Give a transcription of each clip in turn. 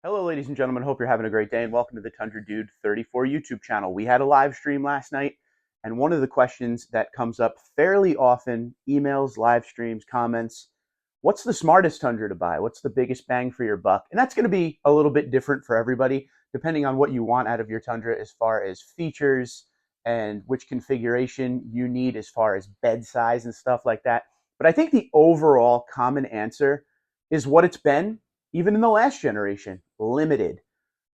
Hello, ladies and gentlemen. Hope you're having a great day and welcome to the Tundra Dude 34 YouTube channel. We had a live stream last night, and one of the questions that comes up fairly often, emails, live streams, comments, what's the smartest Tundra to buy? What's the biggest bang for your buck? And that's going to be a little bit different for everybody, depending on what you want out of your Tundra as far as features and which configuration you need as far as bed size and stuff like that. But I think the overall common answer is what it's been even in the last generation, limited.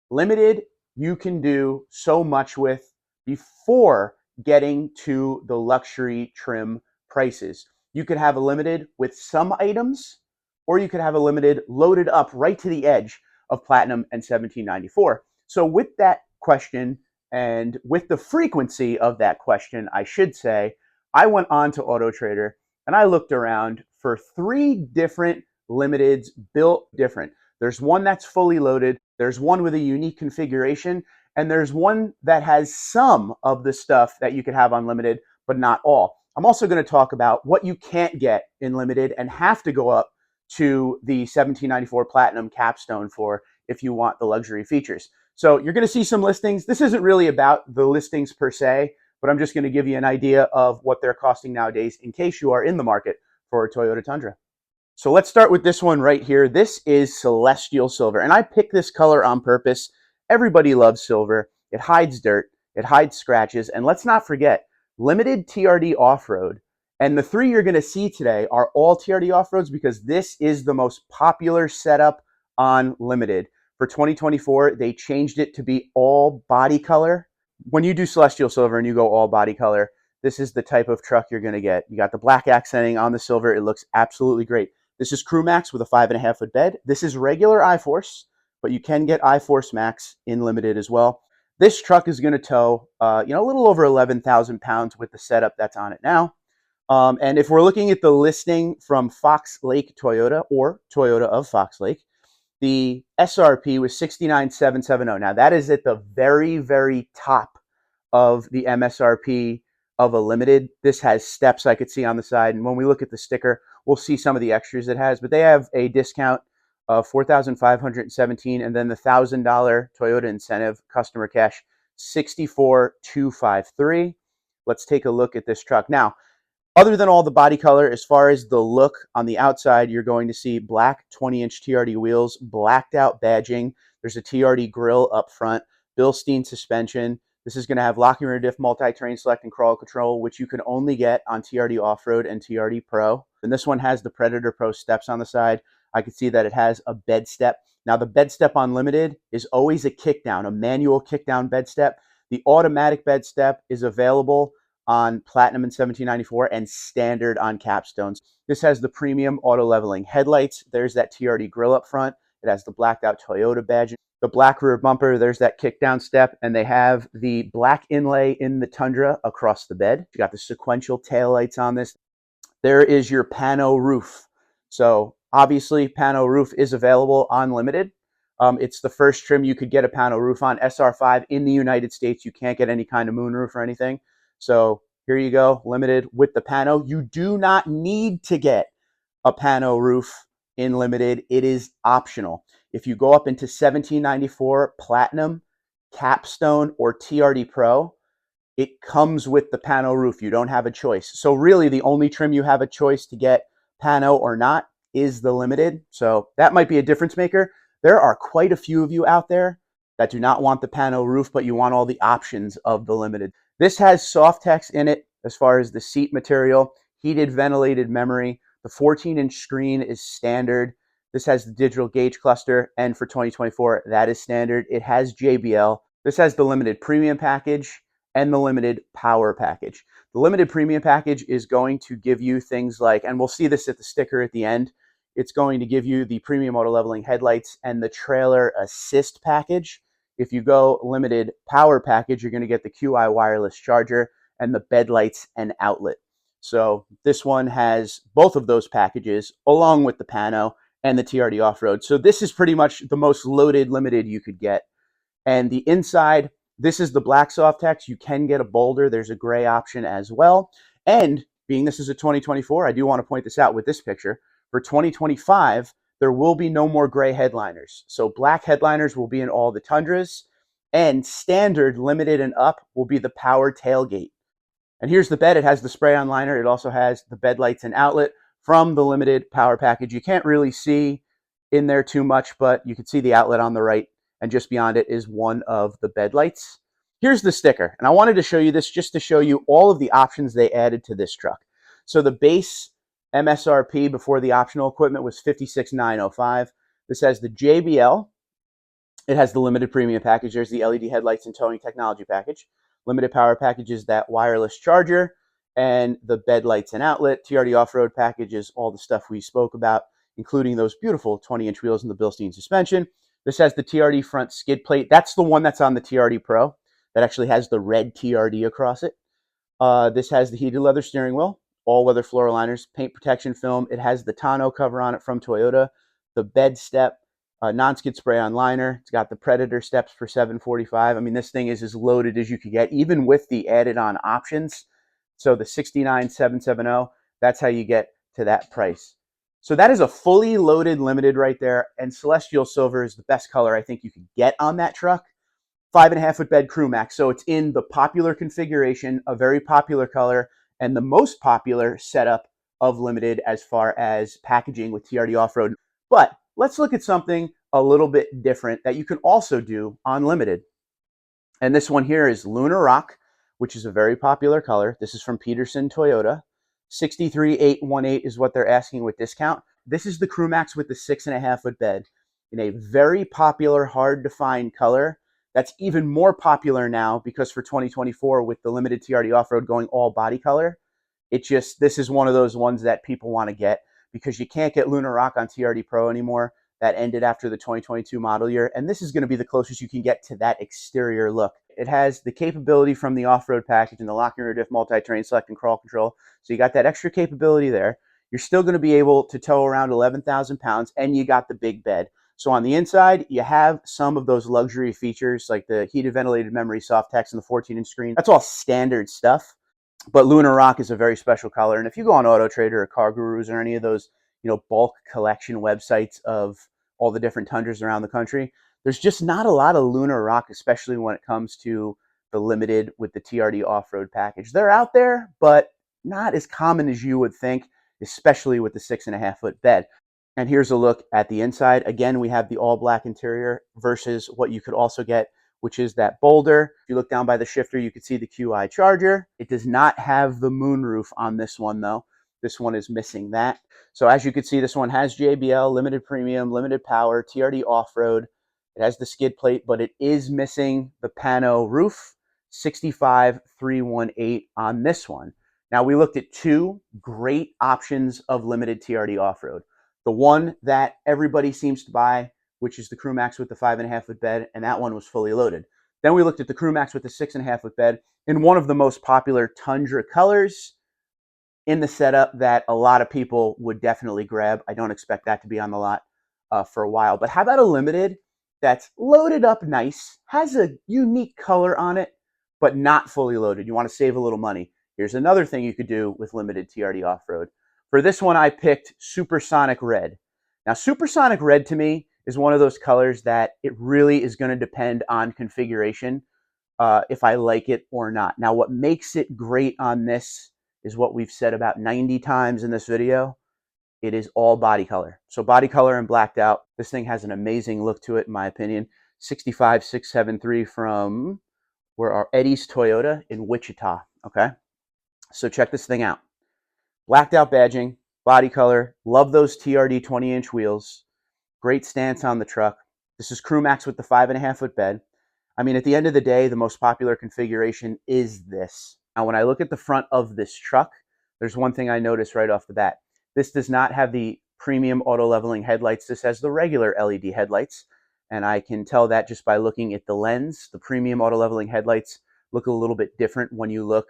Limited, you can do so much with before getting to the luxury trim prices. You could have a limited with some items, or you could have a limited loaded up right to the edge of Platinum and 1794. So with that question, and with the frequency of that question, I should say, I went on to Auto Trader and I looked around for three different limiteds built different. There's one that's fully loaded, there's one with a unique configuration, and there's one that has some of the stuff that you could have on limited, but not all. I'm also going to talk about what you can't get in limited and have to go up to the 1794 Platinum capstone for if you want the luxury features. So you're going to see some listings. This isn't really about the listings per se, but I'm just going to give you an idea of what they're costing nowadays in case you are in the market for a Toyota Tundra. So let's start with this one right here. This is Celestial Silver, and I picked this color on purpose. Everybody loves silver. It hides dirt, it hides scratches, and let's not forget, limited TRD off-road. And the three you're going to see today are all TRD off-roads because this is the most popular setup on limited. For 2024, they changed it to be all body color. When you do Celestial Silver and you go all body color, this is the type of truck you're going to get. You got the black accenting on the silver. It looks absolutely great. This is Crew Max with a 5.5 foot bed. This is regular iForce, but you can get iForce Max in limited as well. This truck is going to tow, a little over 11,000 pounds with the setup that's on it now. And if we're looking at the listing from Fox Lake Toyota or Toyota of Fox Lake, the SRP was 69,770. Now that is at the very, very top of the MSRP of a limited. This has steps I could see on the side, and when we look at the sticker, we'll see some of the extras it has. But they have a discount of $4,517, and then the $1,000 Toyota incentive customer cash, $64,253. Let's take a look at this truck now. Other than all the body color, as far as the look on the outside, you're going to see black 20-inch TRD wheels, blacked out badging. There's a TRD grille up front, Bilstein suspension. This is going to have locking rear diff, multi-terrain select, and crawl control, which you can only get on TRD Off-Road and TRD Pro. And this one has the Predator Pro steps on the side. I can see that it has a bed step. Now, the bed step on limited is always a kickdown, a manual kickdown bed step. The automatic bed step is available on Platinum in 1794 and standard on Capstones. This has the premium auto leveling headlights. There's that TRD grille up front. It has the blacked out Toyota badge. The black rear bumper, there's that kick down step, and they have the black inlay in the Tundra across the bed. You got the sequential taillights on this. There is your pano roof. So obviously pano roof is available on limited. It's the first trim you could get a pano roof on. SR5 in the United States, you can't get any kind of moonroof or anything. So here you go, limited with the pano. You do not need to get a pano roof in limited. It is optional. If you go up into 1794 Platinum, Capstone, or TRD Pro, it comes with the pano roof. You don't have a choice. So really the only trim you have a choice to get pano or not is the limited. So that might be a difference maker. There are quite a few of you out there that do not want the pano roof, but you want all the options of the limited. This has Softex in it as far as the seat material, heated ventilated memory. The 14-inch screen is standard. This has the digital gauge cluster, and for 2024, that is standard. It has JBL. This has the limited premium package and the limited power package. The limited premium package is going to give you things like, and we'll see this at the sticker at the end, it's going to give you the premium auto leveling headlights and the trailer assist package. If you go limited power package, you're going to get the QI wireless charger and the bed lights and outlet. So this one has both of those packages along with the pano and the TRD off-road. So this is pretty much the most loaded limited you could get. And the inside, this is the black Softex. You can get a Boulder. There's a gray option as well. And being this is a 2024, I do want to point this out with this picture. For 2025, there will be no more gray headliners. So black headliners will be in all the Tundras, and standard, limited, and up will be the power tailgate. And here's the bed. It has the spray-on liner. It also has the bed lights and outlet from the limited power package. You can't really see in there too much, but you can see the outlet on the right, and just beyond it is one of the bed lights. Here's the sticker, and I wanted to show you this just to show you all of the options they added to this truck. So the base MSRP before the optional equipment was $56,905. This has the JBL. It has the limited premium package. There's the LED headlights and towing technology package. Limited power package is that wireless charger, and the bed lights and outlet. TRD off-road package is all the stuff we spoke about, including those beautiful 20-inch wheels and the Bilstein suspension. This has the TRD front skid plate. That's the one that's on the TRD Pro. That actually has the red TRD across it. This has the heated leather steering wheel, all-weather floor liners, paint protection film. It has the tonneau cover on it from Toyota, the bed step, non-skid spray-on liner. It's got the Predator steps for $745. I mean, this thing is as loaded as you could get, even with the added-on options. So the $69,770, that's how you get to that price. So that is a fully loaded limited right there, and Celestial Silver is the best color I think you could get on that truck. 5.5-foot bed Crew Max, so it's in the popular configuration, a very popular color, and the most popular setup of limited as far as packaging with TRD off-road. But let's look at something a little bit different that you can also do on limited. And this one here is Lunar Rock, which is a very popular color. This is from Peterson Toyota. $63,818 is what they're asking with discount. This is the Crew Max with the 6.5-foot bed in a very popular, hard to find color. That's even more popular now because for 2024, with the limited TRD off-road going all body color, this is one of those ones that people want to get because you can't get Lunar Rock on TRD Pro anymore. That ended after the 2022 model year, and this is going to be the closest you can get to that exterior look. It has the capability from the off-road package and the locking rear diff, multi-terrain select and crawl control, so you got that extra capability there. You're still going to be able to tow around 11,000 pounds, and you got the big bed. So on the inside, you have some of those luxury features like the heated ventilated memory soft text and the 14-inch screen. That's all standard stuff. But Lunar Rock is a very special color. And if you go on Auto Trader or Car Gurus or any of those, bulk collection websites of all the different Tundras around the country, there's just not a lot of Lunar Rock, especially when it comes to the limited with the TRD off-road package. They're out there, but not as common as you would think, especially with the 6.5-foot bed. And here's a look at the inside. Again, we have the all black interior versus what you could also get, which is that Boulder. If you look down by the shifter, you can see the QI charger. It does not have the moonroof on this one, though. This one is missing that. So as you can see, this one has JBL, limited premium, limited power, TRD off-road. It has the skid plate, but it is missing the pano roof, $65,318 on this one. Now, we looked at two great options of limited TRD off-road. The one that everybody seems to buy, which is the Crew Max with the 5.5-foot bed, and that one was fully loaded. Then we looked at the Crew Max with the 6.5-foot bed in one of the most popular Tundra colors in the setup that a lot of people would definitely grab. I don't expect that to be on the lot for a while. But how about a limited that's loaded up nice, has a unique color on it, but not fully loaded? You want to save a little money. Here's another thing you could do with limited TRD off-road. For this one, I picked Supersonic Red. Now, Supersonic Red to me is one of those colors that it really is going to depend on configuration if I like it or not. Now, what makes it great on this is what we've said about 90 times in this video. It is all body color. So body color and blacked out. This thing has an amazing look to it, in my opinion. 65673 from where are Eddie's Toyota in Wichita. Okay, so check this thing out. Blacked out badging, body color. Love those TRD 20-inch wheels. Great stance on the truck. This is Crew Max with the 5.5-foot bed. I mean, at the end of the day, the most popular configuration is this. Now, when I look at the front of this truck, there's one thing I noticed right off the bat. This does not have the premium auto leveling headlights. This has the regular LED headlights. And I can tell that just by looking at the lens. The premium auto leveling headlights look a little bit different when you look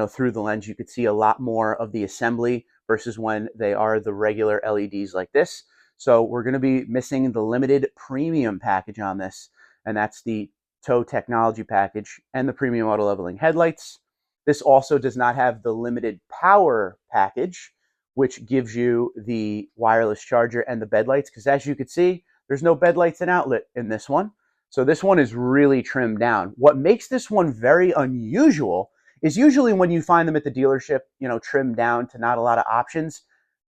through the lens. You could see a lot more of the assembly versus when they are the regular LEDs like this. So we're going to be missing the limited premium package on this, and that's the tow technology package and the premium auto leveling headlights. This also does not have the limited power package, which gives you the wireless charger and the bed lights. Because as you can see, there's no bed lights and outlet in this one. So this one is really trimmed down. What makes this one very unusual is usually when you find them at the dealership, trimmed down to not a lot of options,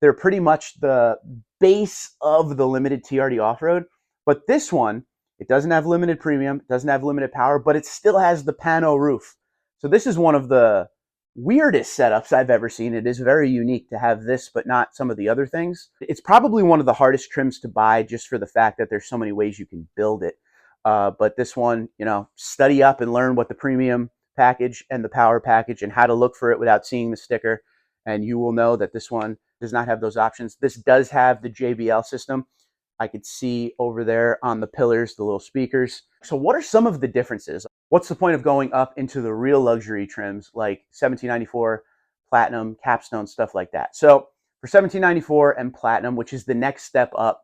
they're pretty much the base of the limited TRD off-road. But this one, it doesn't have limited premium, it doesn't have limited power, but it still has the pano roof. So this is one of the weirdest setups I've ever seen. It is very unique to have this, but not some of the other things. It's probably one of the hardest trims to buy just for the fact that there's so many ways you can build it. But this one, study up and learn what the premium package and the power package and how to look for it without seeing the sticker. And you will know that this one does not have those options. This does have the JBL system. I could see over there on the pillars, the little speakers. So what are some of the differences? What's the point of going up into the real luxury trims like 1794, Platinum, Capstone, stuff like that? So for 1794 and Platinum, which is the next step up,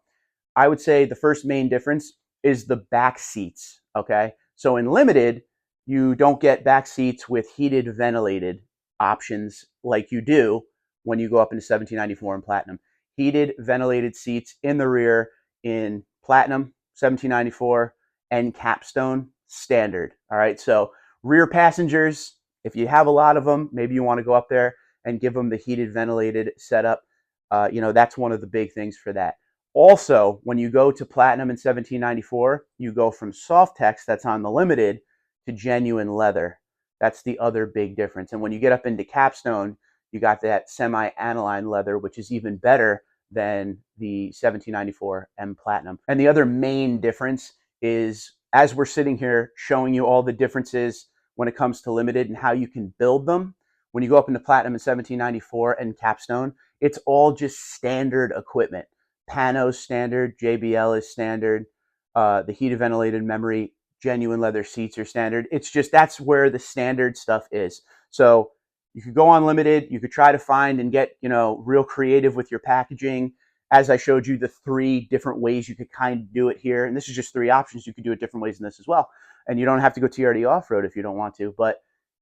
I would say the first main difference is the back seats, okay? So in Limited, you don't get back seats with heated ventilated options like you do when you go up into 1794 and Platinum. Heated ventilated seats in the rear in Platinum, 1794, and Capstone standard, all right? So rear passengers, if you have a lot of them, maybe you want to go up there and give them the heated ventilated setup. That's one of the big things for that. Also, when you go to Platinum in 1794, you go from Softex that's on the Limited to genuine leather. That's the other big difference. And when you get up into Capstone, you got that semi-aniline leather, which is even better than the 1794 M Platinum. And the other main difference is, as we're sitting here showing you all the differences when it comes to Limited and how you can build them, when you go up into Platinum in 1794 and Capstone, it's all just standard equipment. Pano's standard, JBL is standard, the heated ventilated memory, genuine leather seats are standard. It's just, that's where the standard stuff is. So you could go on Limited, you could try to find and get, real creative with your packaging. As I showed you the 3 different ways you could kind of do it here. And this is just 3 options. You could do it different ways in this as well. And you don't have to go TRD off-road if you don't want to, but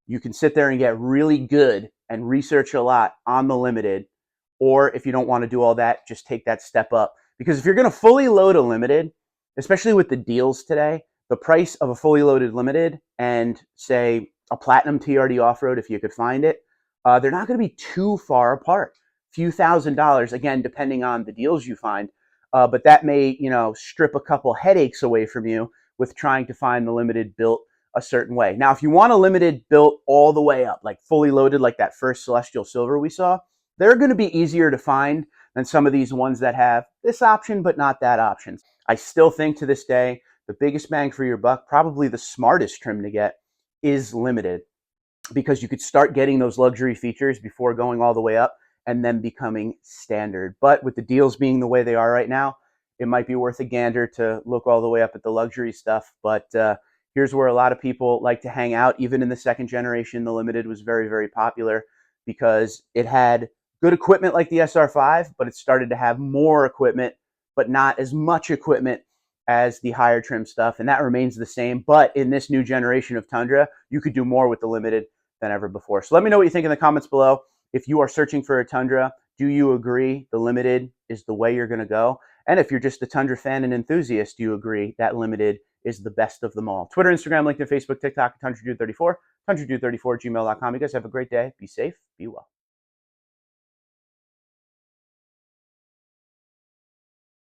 you can sit there and get really good and research a lot on the Limited. Or if you don't want to do all that, just take that step up. Because if you're going to fully load a Limited, especially with the deals today, the price of a fully loaded Limited and say a Platinum TRD off-road, if you could find it, they're not going to be too far apart. Few $1,000s, again, depending on the deals you find. But that may, strip a couple headaches away from you with trying to find the Limited built a certain way. Now, if you want a Limited built all the way up, like fully loaded, like that first Celestial Silver we saw, they're going to be easier to find than some of these ones that have this option, but not that option. I still think to this day, the biggest bang for your buck, probably the smartest trim to get, is Limited, because you could start getting those luxury features before going all the way up and then becoming standard. But with the deals being the way they are right now, it might be worth a gander to look all the way up at the luxury stuff. But here's where a lot of people like to hang out. Even in the second generation, the Limited was very, very popular because it had good equipment like the SR5, but it started to have more equipment, but not as much equipment as the higher trim stuff. And that remains the same. But in this new generation of Tundra, you could do more with the Limited than ever before. So let me know what you think in the comments below. If you are searching for a Tundra, do you agree the Limited is the way you're going to go? And if you're just a Tundra fan and enthusiast, do you agree that Limited is the best of them all? Twitter, Instagram, LinkedIn, Facebook, TikTok, TundraDude34, TundraDude34 @gmail.com. You guys have a great day. Be safe. Be well.